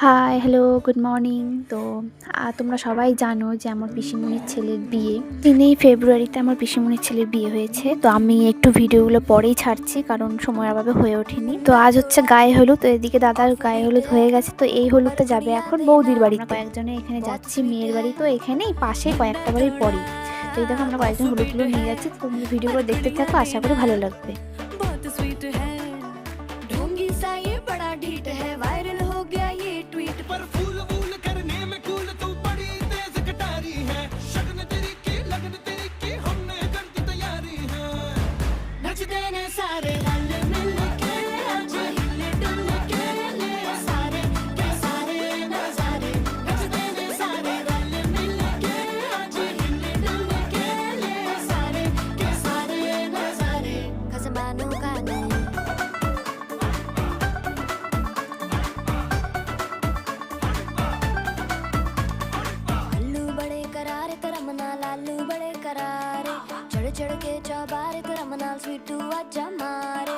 High, hello, good morning. তো তোমরা সবাই জানো যে আমার পিসিমণির ছেলের বিয়ে। ৩ই ফেব্রুয়ারিতে আমার পিসিমণির ছেলের বিয়ে হয়েছে। তো আমি একটু ভিডিওগুলো পরেই ছাড়ছি কারণ সময়ের অভাবে হয়ে ওঠেনি। তো আজ হচ্ছে গায়ে হলুদ। তো এদিকে দাদার গায়ে হলুদ হয়ে গেছে। তো এই হলুদটা যাবে এখন বৌদির বাড়িতে। কয়েকজনে এখানে যাচ্ছি মেয়ের বাড়ি। তো এখানেই পাশে কয়েকটা বাড়ির পরেই। তো এই দেখো আমরা কয়েকজন হলুদগুলো নিয়ে যাচ্ছি। তো তোমরা ভিডিওগুলো দেখতে থাকো, আশা করি ভালো লাগবে। बहुत स्वीट है ढोंगी सा ये बड़ा ढीठ है वायरल हो गया ये ट्वीट पर फूल वूल करने में कूल तू बड़ी तेज कटारी है शगन तेरी की लगन तेरी की हमने कर दी तैयारी है नचते ने सारे रल मिल के आज हिले डुल के ले सारे के सारे नजारे नचते ने सारे रल मिल के आज हिले डुल के ले सारे के सारे नजारे खसमानो का नहीं लल्लू बड़े करारे तेरा मना लालू बड़े करारे चढ़ चढ़ के चौबारे तेरा मना स्वीटू आजा मारे